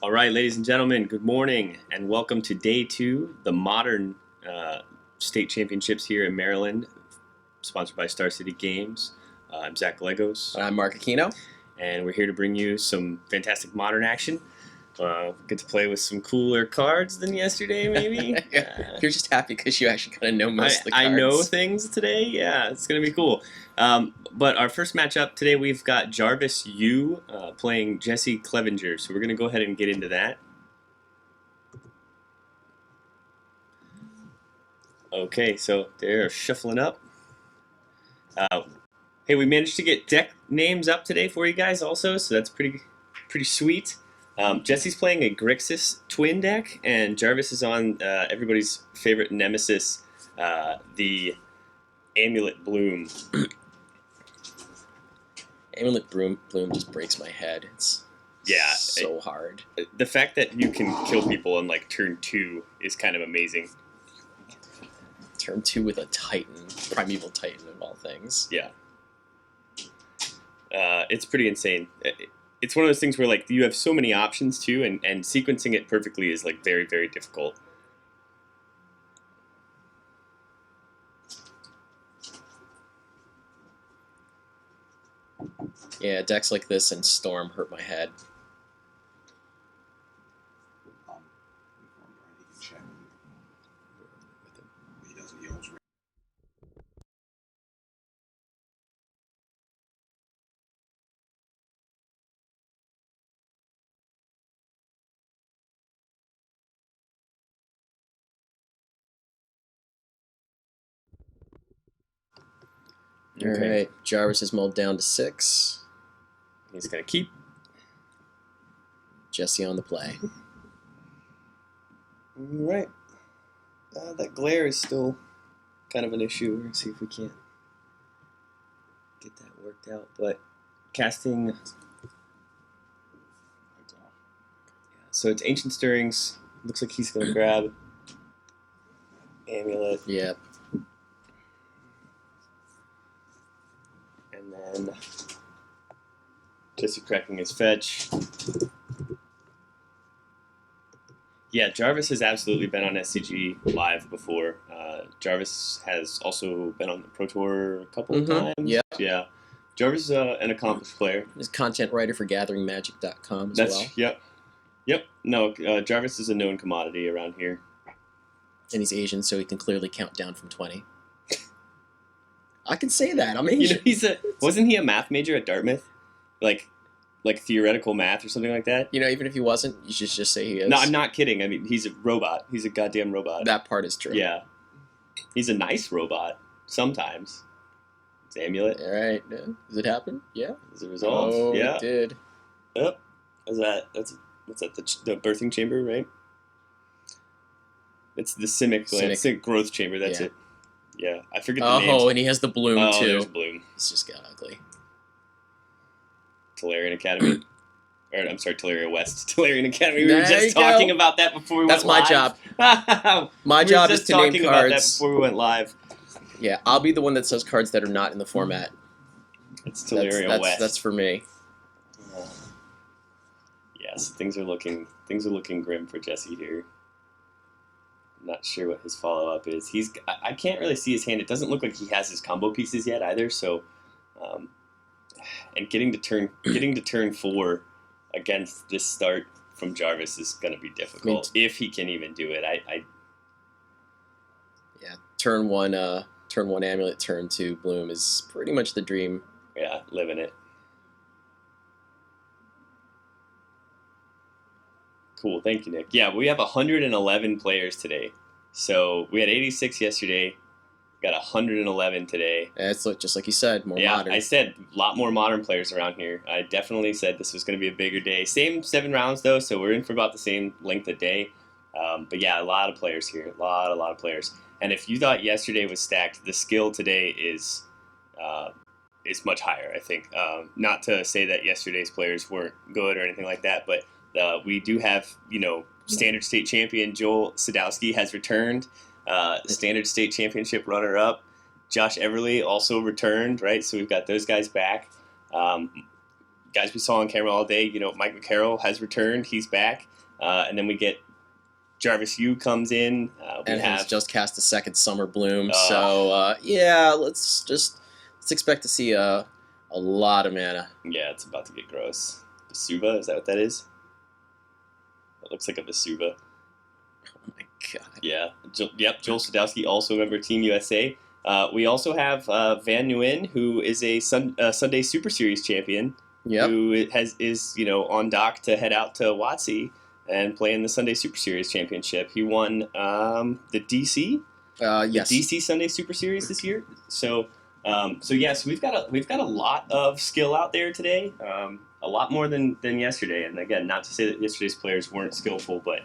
All right, ladies and gentlemen, good morning and welcome to day two, the modern state championships here in Maryland, sponsored by Star City Games. I'm Zach Gallegos. I'm Marc Aquino. And we're here to bring you some fantastic modern action. Get to play with some cooler cards than yesterday, maybe. You're just happy because you actually kind of know most of the cards. I know things today. Yeah, it's going to be cool. But our first matchup today, we've got Jarvis U playing Jesse Clevenger. So we're going to go ahead and get into that. Okay, so they're shuffling up. Hey, we managed to get deck names up today for you guys also, so that's pretty sweet. Jesse's playing a Grixis twin deck, and Jarvis is on everybody's favorite nemesis, the Amulet Bloom. Amulet Bloom just breaks my head. It's so hard. The fact that you can kill people on like turn 2 is kind of amazing. Turn 2 with a Titan, Primeval Titan of all things. Yeah. It's pretty insane. It's one of those things where like you have so many options too, and sequencing it perfectly is like very, very difficult. Yeah, decks like this and Storm hurt my head. Okay. All right, Jarvis is mulled down to 6. He's going to keep. Jesse on the play. All right. That glare is still kind of an issue. We're going to see if we can't get that worked out. But casting... Yeah, so it's Ancient Stirrings. Looks like he's going to grab Amulet. Yep. And then Jesse cracking his fetch. Yeah, Jarvis has absolutely been on SCG live before. Jarvis has also been on the Pro Tour a couple of times. Yep. Yeah. Jarvis is an accomplished player. He's a content writer for GatheringMagic.com as well. Yep. No, Jarvis is a known commodity around here. And he's Asian, so he can clearly count down from 20. I can say that. I'm Asian. Wasn't he a math major at Dartmouth? Like theoretical math or something like that? Even if he wasn't, you should just say he is. No, I'm not kidding. I mean, he's a robot. He's a goddamn robot. That part is true. Yeah. He's a nice robot. Sometimes. It's Amulet. All right. Does it happen? Yeah. Does it resolve? Oh, yeah. It did. Yep. What's that? The birthing chamber, right? It's the Simic growth chamber. That's it. Yeah, I forget the names. Oh, and he has the bloom too. There's bloom. It's just got ugly. Tolarian Academy. Or, I'm sorry, Tolaria West. Tolarian Academy. We were just talking about that before we went live. That's my job. My job is to name cards. We were just talking about that before we went live. Yeah, I'll be the one that says cards that are not in the format. It's Tolaria West. That's for me. Yes, things are looking grim for Jesse here. I'm not sure what his follow-up is. I can't really see his hand. It doesn't look like he has his combo pieces yet either, so and getting to turn 4 against this start from Jarvis is going to be difficult if he can even do it. Yeah, turn 1 Amulet, turn 2 Bloom is pretty much the dream. Yeah, living it. Cool, thank you, Nick. Yeah, we have 111 players today. So we had 86 yesterday, got 111 today. That's just like you said, modern. Yeah, I said a lot more modern players around here. I definitely said this was going to be a bigger day. Same 7 rounds, though, so we're in for about the same length of day. But yeah, a lot of players here, a lot of players. And if you thought yesterday was stacked, the skill today is much higher, I think. Not to say that yesterday's players weren't good or anything like that, but we do have, Standard State Champion Joel Sadowski has returned. Standard State Championship runner-up Josh Everly also returned, right? So we've got those guys back. guys we saw on camera all day, Mike McCarroll has returned. He's back. And then we get Jarvis Yu comes in. Has just cast a second Summer Bloom. So, yeah, let's expect to see a lot of mana. Yeah, it's about to get gross. Vesuva, is that what that is? It looks like a Vesuva. Oh my god. Yeah. Joel Sadowski, also a member of Team USA. We also have Van Nguyen, who is a Sunday Super Series champion. Yep. Who is on dock to head out to WotC and play in the Sunday Super Series championship. He won the DC. Yes. The DC Sunday Super Series this year. So we've got a lot of skill out there today. A lot more than yesterday. And again, not to say that yesterday's players weren't skillful, but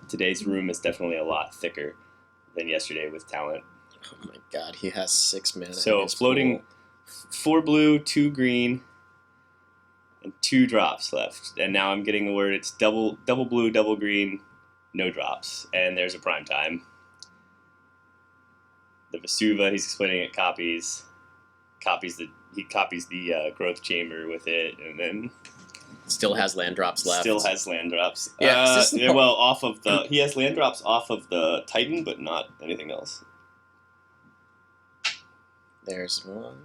today's room is definitely a lot thicker than yesterday with talent. Oh my god, he has 6 mana. So floating 4 blue, 2 green, and 2 drops left. And now I'm getting the word it's double blue, double green, no drops. And there's a prime time. The Vesuva, he's explaining it, copies the growth chamber with it, and then still has land drops left. Still has land drops. Yeah, he has land drops off of the Titan, but not anything else. There's one.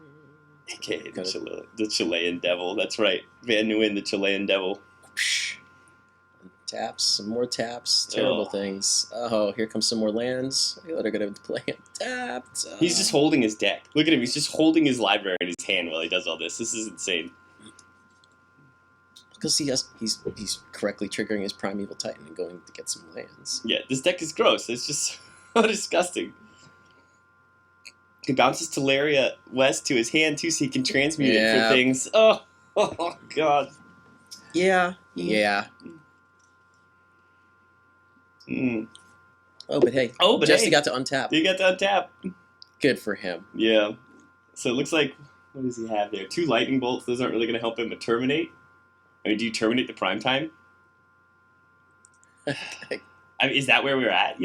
Okay, the Chilean Devil. That's right, Van Nguyen, the Chilean Devil. Taps, some more taps, terrible things. Oh, here comes some more lands. They're going to play it tapped. He's just holding his deck. Look at him. He's just holding his library in his hand while he does all this. This is insane. Because he's correctly triggering his Primeval Titan and going to get some lands. Yeah, this deck is gross. It's just so disgusting. He bounces Teleria West to his hand too, so he can transmute it for things. Oh god. Yeah. Mm. Oh, but hey. Jesse got to untap. He got to untap. Good for him. Yeah. So it looks like, what does he have there? 2 lightning bolts. Those aren't really going to help him, but terminate. I mean, do you terminate the prime time? I mean, is that where we're at,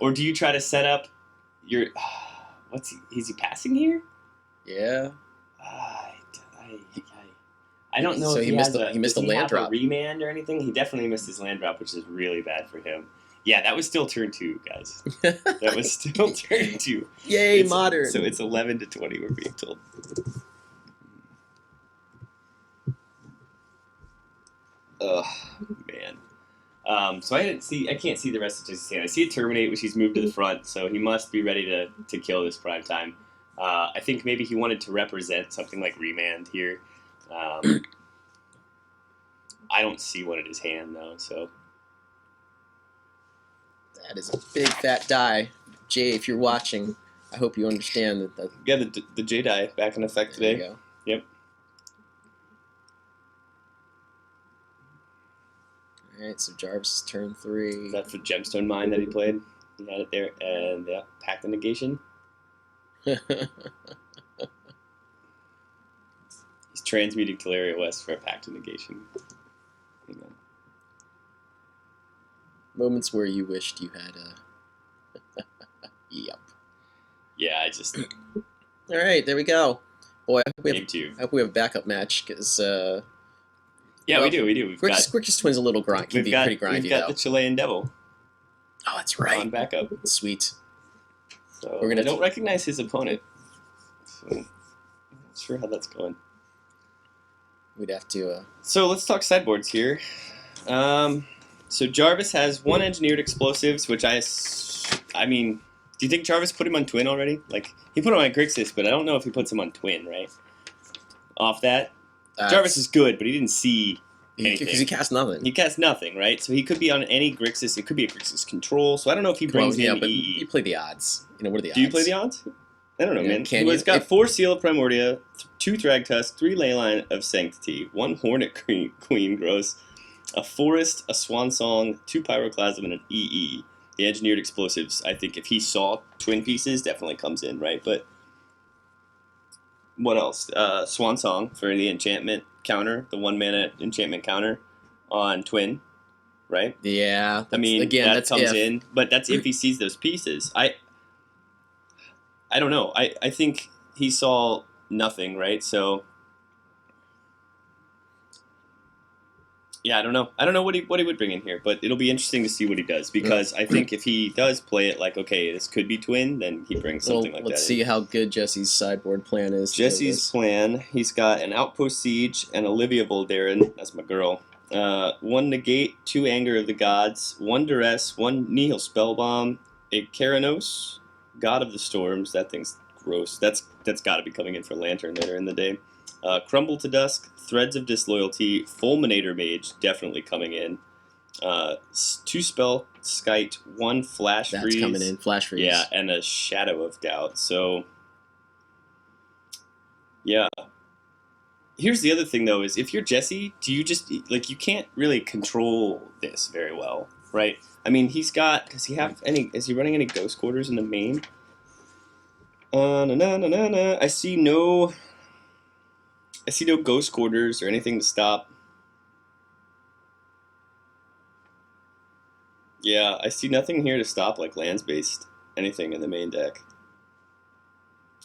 Or do you try to set up your... is he passing here? Yeah. I don't know so if he missed a land drop. A remand or anything? He definitely missed his land drop, which is really bad for him. Yeah, that was still turn 2, guys. That was still turn 2. Yay, modern. So it's 11 to 20, we're being told. Oh, man. So I can't see the rest of Jesse's hand. I see it terminate, which he's moved to the front, so he must be ready to kill this prime time. I think maybe he wanted to represent something like remand here. I don't see one in his hand, though, so... That is a big fat die. Jay, if you're watching, I hope you understand that. Yeah, the J die back in effect today. There you go. Yep. Alright, so Jarvis' turn 3. That's the gemstone mine that he played. He had it there, and yeah, pack the negation. He's transmuting Teleria West for a pack to negation. Hang on. Moments where you wished you had a... Yep. Yeah, I just... Alright, there we go. Boy, I hope we have a backup match, because... Yeah, we do. We've got Grixis Twins a little pretty grindy, We've got the Chilean Devil. Oh, that's right. On backup. Sweet. So I don't recognize his opponent. So I'm not sure how that's going. We'd have to... So let's talk sideboards here. So Jarvis has 1 engineered explosives, which I mean, do you think Jarvis put him on Twin already? Like, he put him on Grixis, but I don't know if he puts him on Twin, right? Off that. Jarvis is good, but he didn't see anything. Because he cast nothing. He cast nothing, right? So he could be on any Grixis. It could be a Grixis control. So I don't know if he brings in but EE. you play the odds. What are the odds? Do you play the odds? I don't know, man. He's got 4 Seal of Primordia, 2 Thragtusk, 3 Leyline of Sanctity, 1 Hornet Queen Gross, a Forest, a Swan Song, 2 Pyroclasm, and an EE. The engineered explosives, I think if he saw twin pieces, definitely comes in, right? But what else? Swan Song for the enchantment counter, the 1 mana enchantment counter on twin, right? Yeah. I mean, again, that comes in, but that's if he sees those pieces. I don't know. I think he saw nothing, right? So Yeah, I don't know. I don't know what he would bring in here, but it'll be interesting to see what he does because I think if he does play it like, okay, this could be twin, then he brings something like that. Let's see how good Jesse's sideboard plan is. Jesse's plan, he's got an Outpost Siege and Olivia Voldaren, that's my girl. 1 Negate, 2 Anger of the Gods, 1 Duress, 1 Nihil Spellbomb, a Keranos, God of the Storms, that thing's gross. That's got to be coming in for Lantern later in the day. Crumble to Dusk, Threads of Disloyalty, Fulminator Mage, definitely coming in. 2 Spell Skite, 1 Flash Freeze. That's coming in, Flash Freeze. Yeah, and a Shadow of Doubt. So, yeah. Here's the other thing, though, is if you're Jesse, do you just, like, you can't really control this very well, right? I mean, does he have any, is he running any Ghost Quarters in the main? I see no Ghost Quarters or anything to stop. Yeah, I see nothing here to stop, like, lands-based anything in the main deck.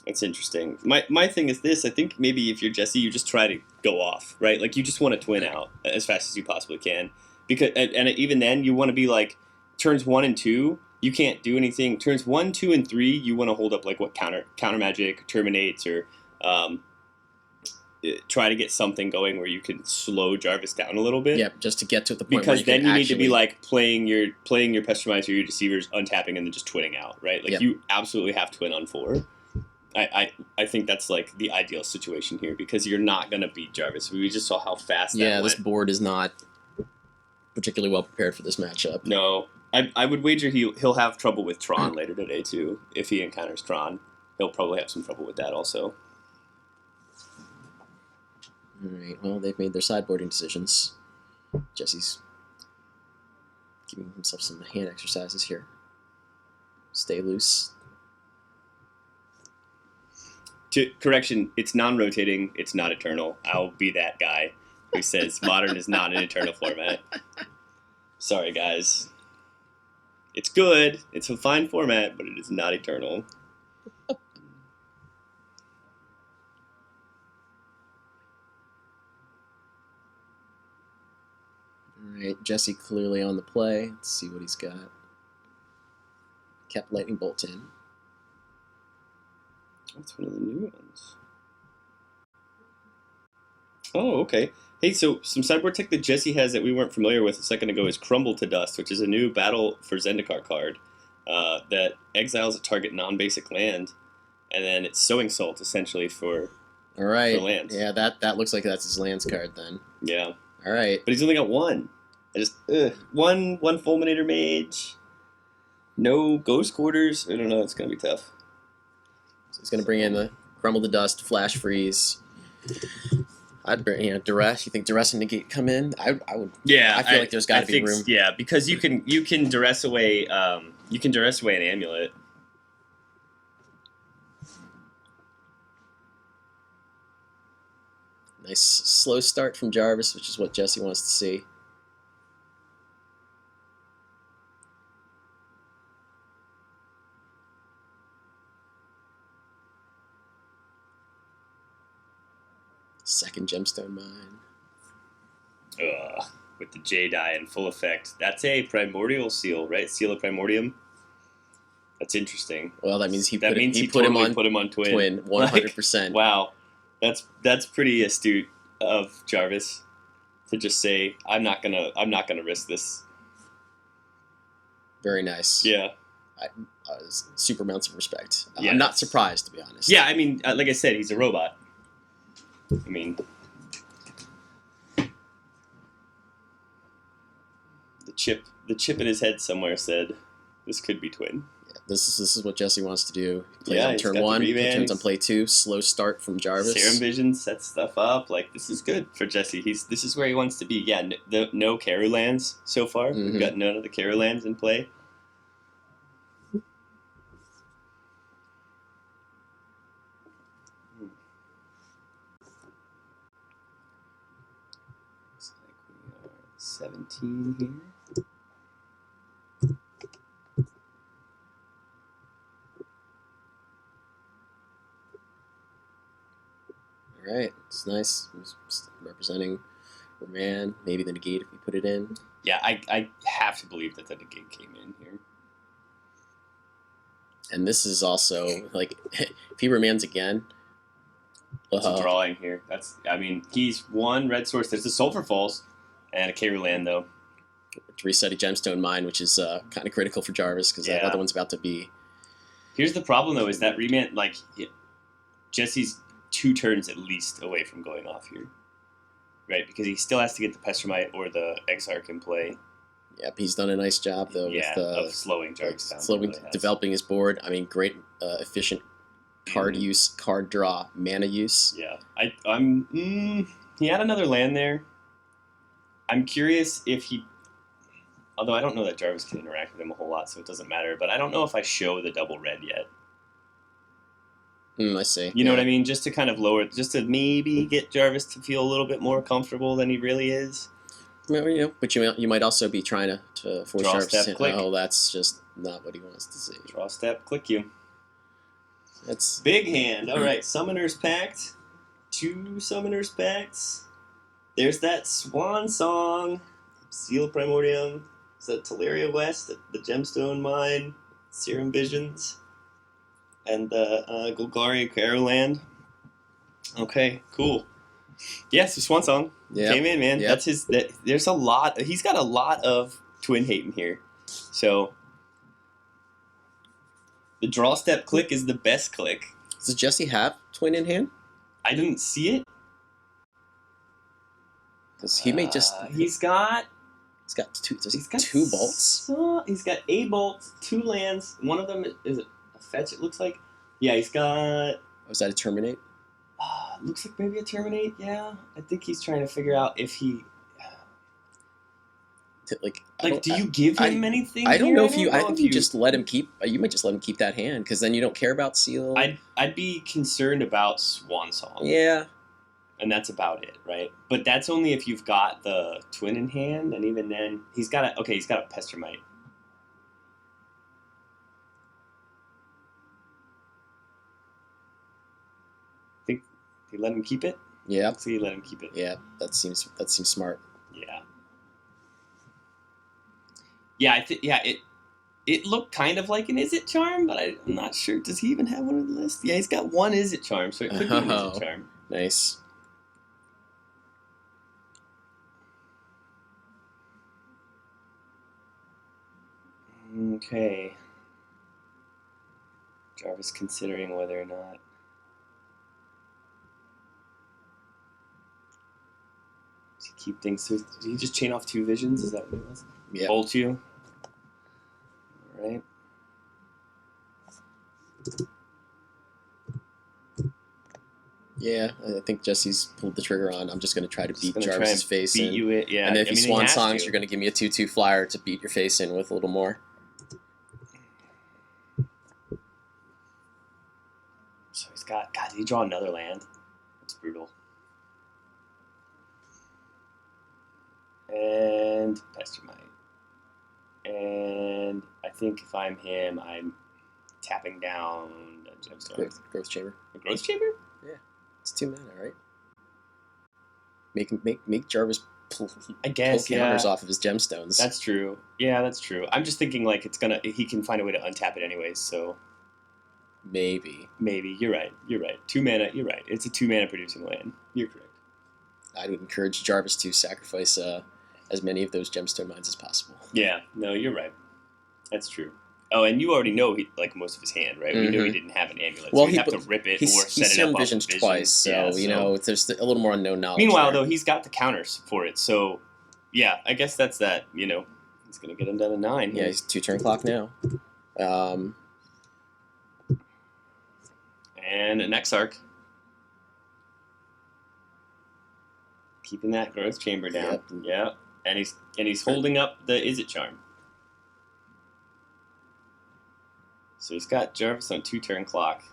That's interesting. My thing is this, I think maybe if you're Jesse, you just try to go off, right? Like, you just want to twin out as fast as you possibly can. Because and even then, you want to be like, turns 1 and 2, you can't do anything. Turns 1, 2, and 3, you want to hold up, like, what, counter magic, terminates, or try to get something going where you can slow Jarvis down a little bit. Yeah, just to get to the point because where then you need to be like playing your Pessimizer, your Deceivers, untapping, and then just twinning out, right? Like you absolutely have to twin on 4. I think that's like the ideal situation here because you're not gonna beat Jarvis. We just saw how fast. Yeah, that this went. Board is not particularly well prepared for this matchup. No, I would wager he'll have trouble with Tron later today too. If he encounters Tron, he'll probably have some trouble with that also. All right. Well, they've made their sideboarding decisions. Jesse's giving himself some hand exercises here. Stay loose. Correction, it's non-rotating, it's not eternal. I'll be that guy who says Modern is not an eternal format. Sorry, guys. It's good, it's a fine format, but it is not eternal. Alright, Jesse clearly on the play. Let's see what he's got. Kept Lightning Bolt in. That's one of the new ones. Oh, okay. Hey, so some sideboard tech that Jesse has that we weren't familiar with a second ago is Crumble to Dust, which is a new Battle for Zendikar card that exiles a target non-basic land, and then it's Sowing Salt, essentially, for lands. Yeah, that looks like that's his lands card, then. Yeah. All right. But he's only got 1. One Fulminator Mage. No Ghost Quarters. I don't know, it's going to be tough. So he's going to bring in the Crumble to Dust, Flash Freeze. I'd bring, Duress. You think Duress and Negate come in? I would. Yeah, I feel like there's got to be room. Yeah, because you can Duress away. You can Duress away an Amulet. Nice slow start from Jarvis, which is what Jesse wants to see. Second Gemstone Mine. With the J die in full effect. That's a Primordial Seal, right? Seal of Primordium. That's interesting. Well, that means he put totally put him on Twin. 100%. Like, wow, that's pretty astute of Jarvis to just say, I'm not gonna risk this. Very nice. Yeah. Super amounts of respect. Yeah, I'm not surprised, to be honest. Yeah, I mean, like I said, he's a robot. I mean, the chip in his head somewhere said, "This could be Twin." Yeah, this is what Jesse wants to do. He plays Yeah, on he's turn got the 1, he revamps. turns on play 2, slow start from Jarvis. Serum Vision sets stuff up. Like, this is good for Jesse. This is where he wants to be. Yeah, no Karu lands so far. Mm-hmm. We've got none of the Karu lands in play. Looks like we are 17 here. All right, it's nice. He's representing Poor man. Maybe the negate if we put it in. Yeah, I have to believe that the negate came in here. And this is also, like, if he remands again... It's a drawing here. I mean, he's one red source. There's a Sulfur Falls and a K. land, though. To reset a Gemstone Mine, which is kind of critical for Jarvis, because that other one's about to be... Here's the problem, though, is that remand, like, Jesse's 2 turns at least away from going off here. Right? Because he still has to get the Pestromite or the Exarch in play. Yep, he's done a nice job, though, with of slowing Jarvis down. Slowing, really developing his board. I mean, great, efficient card use, card draw, mana use. Yeah. He had another land there. I'm curious if he... Although I don't know that Jarvis can interact with him a whole lot, so it doesn't matter. But I don't know if I show the double red yet. I see. You know what I mean? Just to kind of lower... Just to maybe get Jarvis to feel a little bit more comfortable than he really is. Well, but you might also be trying to force Draw, Jarvis step, click. Oh, that's just not what he wants to see. Draw, step, click you. That's... Big hand. All right, Summoner's Pact. 2 Summoner's Pacts. There's that Swan Song. Seal Primordium. Is that Teleria West, the Gemstone Mine, Serum Visions, and the Golgari Caroland. Okay, cool. Yes, the Swan Song came in, man. Yep. That's his. There's a lot. He's got a lot of Twin Haten here. So the draw step click is the best click. Does Jesse have Twin in hand? I didn't see it. Because he may just... He's got 2. Does he got 2 bolts? He's got a bolt, 2 lands. One of them is a fetch, it looks like. Yeah, he's got... Oh, is that a Terminate? Looks like maybe a Terminate, yeah. I think he's trying to figure out if he... do you give him anything? I don't know if you... I think you just let him keep... You might just let him keep that hand, because then you don't care about Seal. I'd be concerned about Swan Song. Yeah. And that's about it, right? But that's only if you've got the Twin in hand, and even then, he's got a Pestromite. Think he let him keep it? Yeah. So he let him keep it. Yeah, that seems smart. Yeah. Yeah, it looked kind of like an Is It Charm, but I'm not sure. Does he even have one on the list? Yeah, he's got one Is It Charm, so it could be an Is It Charm. Nice. Okay. Jarvis considering whether or not. Does he keep things? Did he just chain off 2 visions? Is that what it was? Yeah. Bolt you. All right. Yeah, I think Jesse's pulled the trigger on. I'm just going to try to beat Jarvis's face in. You it, yeah. And if he Swan Songs, you're going to give me a 2/2 flyer to beat your face in with a little more. So he's got... God, did he draw another land? That's brutal. And Pestromite. And I think if I'm him, I'm tapping down a Gemstone. Growth Chamber. A Growth Chamber? Yeah. It's 2 mana, right? Make Jarvis pull counters off of his gemstones. That's true. Yeah, that's true. I'm just thinking like he can find a way to untap it anyways, so maybe. You're right. 2 mana, you're right. It's a 2 mana producing land. You're correct. I would encourage Jarvis to sacrifice as many of those gemstone mines as possible. Yeah, no, you're right. That's true. Oh, and you already know most of his hand, right? We knew he didn't have an amulet, so he'd have to rip it or set it up. He's visions twice, so, you know, there's a little more unknown knowledge. Meanwhile, though, he's got the counters for it, so, yeah, I guess that's that, you know. He's going to get him down to 9. Yeah, he's 2 turn clock now. And an Exarch. Keeping that growth chamber down. Yep. And he's holding up the Is It Charm. So he's got Jarvis on 2 turn clock.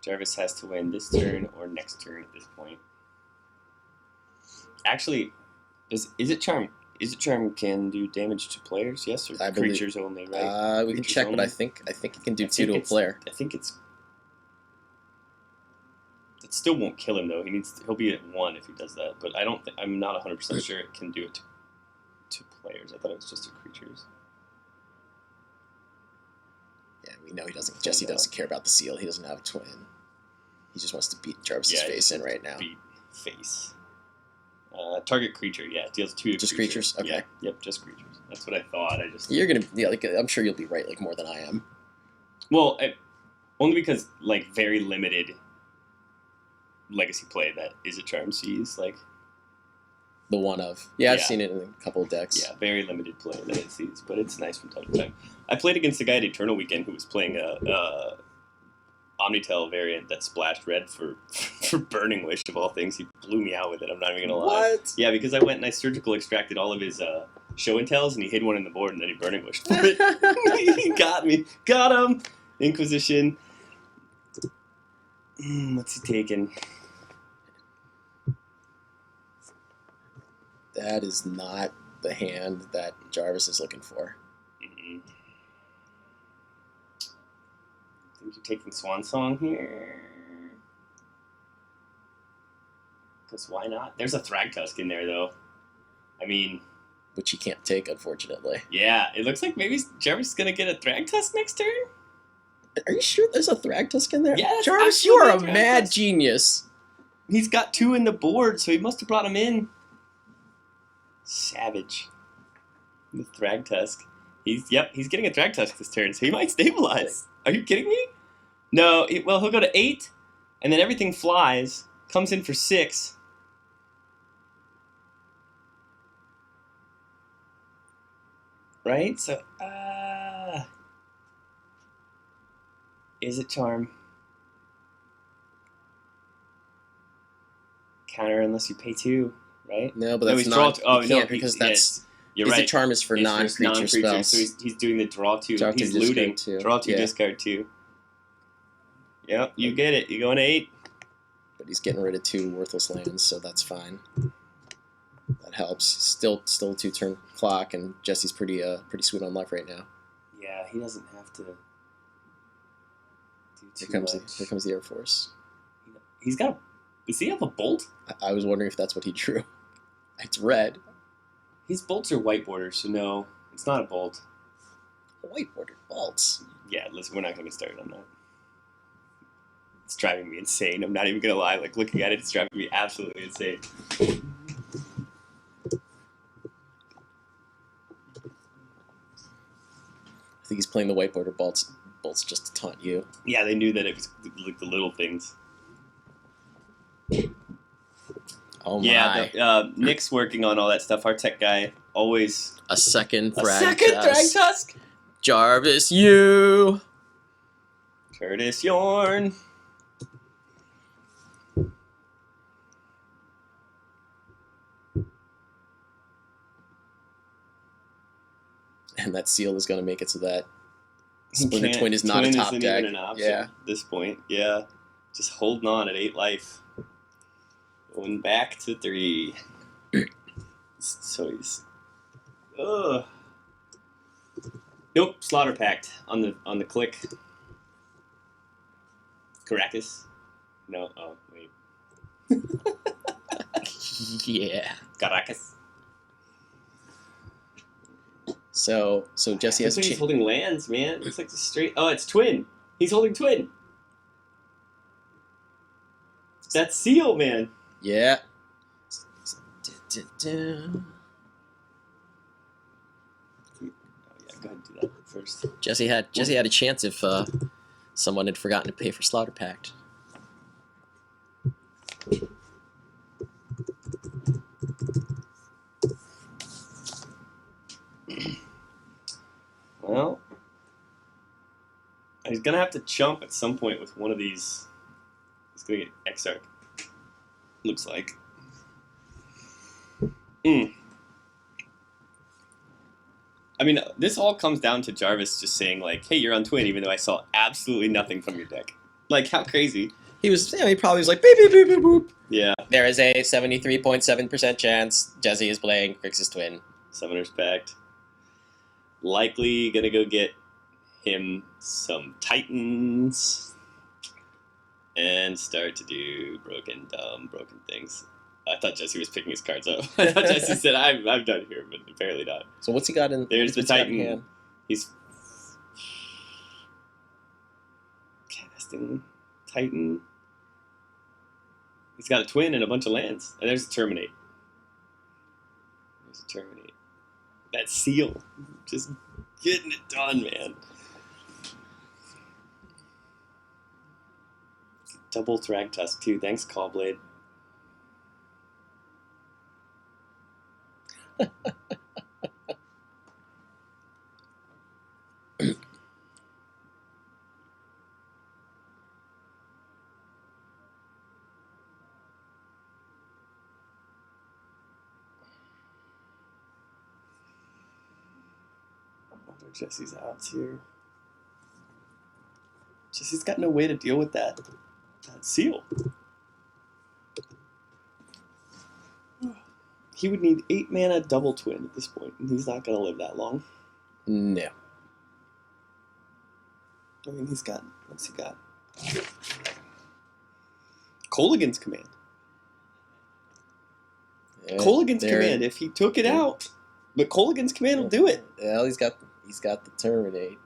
Jarvis has to win this turn or next turn at this point. Actually, Is It Charm can do damage to players, yes, or creatures only, right? We can check, only? But I think it can do 2 to a player. I think it's still won't kill him though. He'll be at 1 if he does that. But I'm not 100% sure it can do it to players. I thought it was just to creatures. Yeah, we know he doesn't. Jesse doesn't care about the seal. He doesn't have a twin. He just wants to beat Jarvis's face in right now. Beat face. Target creature, yeah, deals 2 to just creatures. Okay. Yeah, yep, just creatures. That's what I thought. You're gonna, yeah, like I'm sure you'll be right, like more than I am. Well, only because like very limited legacy play that is a charm sees like the one of. Yeah, I've seen it in a couple of decks. Yeah, very limited play that it sees, but it's nice from time to time. I played against a guy at Eternal Weekend who was playing a Omnitel variant that splashed red for Burning Wish of all things. He blew me out with it. I'm not even gonna lie. What? Yeah, because I went and I surgical extracted all of his show and tells, and he hid one in the board, and then he Burning Wished for it. He got me. Got him. Inquisition. What's he taking? That is not the hand that Jarvis is looking for. Mm-mm. I think you're taking Swan Song here. Because why not? There's a Thragtusk in there, though. I mean... Which he can't take, unfortunately. Yeah, it looks like maybe Jarvis is going to get a Thragtusk next turn? Are you sure there's a Thragtusk in there? Yeah, Jarvis, you are a mad genius. He's got 2 in the board, so he must have brought him in. Savage. The Thragtusk. He's getting a Thragtusk this turn, so he might stabilize. Are you kidding me? No, he'll go to 8, and then everything flies, comes in for 6. Right? So, is it charm? Counter unless you pay 2, right? No, but that's not. Because that's. You're right. The charm is for non-creature spells. So he's doing the draw 2. He's looting. Draw 2, discard 2. Yep, you get it. You go in 8. But he's getting rid of 2 worthless lands, so that's fine. That helps. Still 2-turn clock, and Jesse's pretty sweet on luck right now. Yeah, he doesn't have to do too much. Here comes the Air Force. He's got does he have a bolt? I was wondering if that's what he drew. It's red. His bolts are white borders, so no, it's not a bolt. White bordered bolts? Yeah, listen, we're not going to get started on that. It's driving me insane. I'm not even going to lie. Like, looking at it, it's driving me absolutely insane. I think he's playing the white border bolts just to taunt you. Yeah, they knew that it was like the little things. Oh my. Yeah, Nick's working on all that stuff. Our tech guy, always... A second Thragtusk! Jarvis, you! Curtis Yorn! And that seal is going to make it so that Splinter Twin is not a top deck. Even an option at this point. Yeah. Just holding on at 8 life. Going back to 3. So he's... Ugh. Nope, Slaughter Pact on the click. Caracas? No, oh, wait. Yeah. Caracas. So Jesse has... He's holding lands, man. It looks like the straight... Oh, it's Twin. He's holding Twin. That's Seal, man. Yeah. Oh, yeah, go ahead and do that first. Jesse had a chance if someone had forgotten to pay for Slaughter Pact. Well, he's gonna have to chump at some point with one of these. He's gonna get Exarch. Looks like. I mean, this all comes down to Jarvis just saying, like, hey, you're on Twin, even though I saw absolutely nothing from your deck. Like, how crazy. He probably was like, beep, beep, beep, beep, boop. Yeah. There is a 73.7% chance Jesse is playing Grixis Twin. Summoner's Pact. Likely gonna go get him some Titans. and start to do broken things. I thought Jesse was picking his cards up. I thought Jesse said, I'm done here, but apparently not. So what's he got in? There's the what's he got in Titan. hand? He's casting Titan. He's got a twin and a bunch of lands. And there's a Terminate. There's a Terminate. That seal. Just getting it done, man. Double Thrag Tusk, too. Thanks, Callblade. Jesse's outs here. Jesse's got no way to deal with that seal. He would need 8 mana double twin at this point, and he's not going to live that long. No. I mean, he's got... What's he got? Colligan's Command. Yeah, Colligan's Command, if he took it out. But Colligan's Command will do it. Well, he's got the Terminate.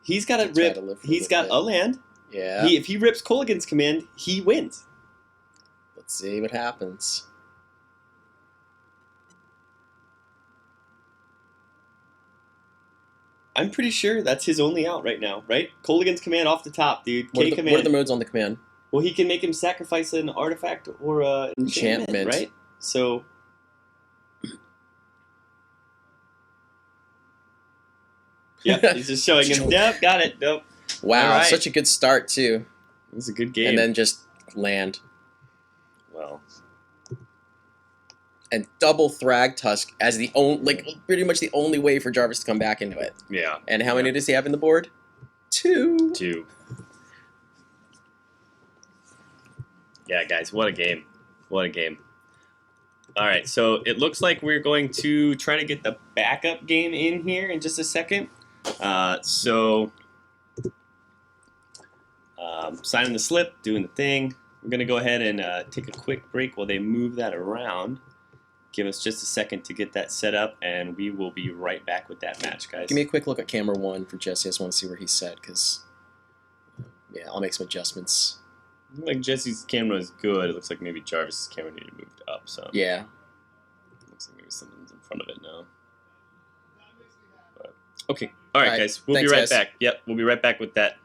He's got to rip. He's got a land. Yeah. If he rips Colligan's Command, he wins. Let's see what happens. I'm pretty sure that's his only out right now, right? Colligan's Command off the top, dude. What Command. are the modes on the command? Well, he can make him sacrifice an artifact or an enchantment, right? So... Yep, he's just showing him. Yep, got it. Nope. Wow, right. Such a good start, too. It was a good game. And then just land. Well... And double Thrag Tusk as the only, pretty much the only way for Jarvis to come back into it. Yeah. And how many does he have in the board? 2. 2. Yeah, guys, what a game. What a game. All right, so it looks like we're going to try to get the backup game in here in just a second. Signing the slip, doing the thing. We're going to go ahead and take a quick break while they move that around. Give us just a second to get that set up, and we will be right back with that match, guys. Give me a quick look at camera 1 for Jesse. I just want to see where he's set, because, yeah, I'll make some adjustments. Like Jesse's camera is good. It looks like maybe Jarvis's camera needed to move up some. Yeah. Looks like maybe something's in front of it now. But, okay. All right, guys. We'll Thanks, be right guys. back. Yep, we'll be right back with that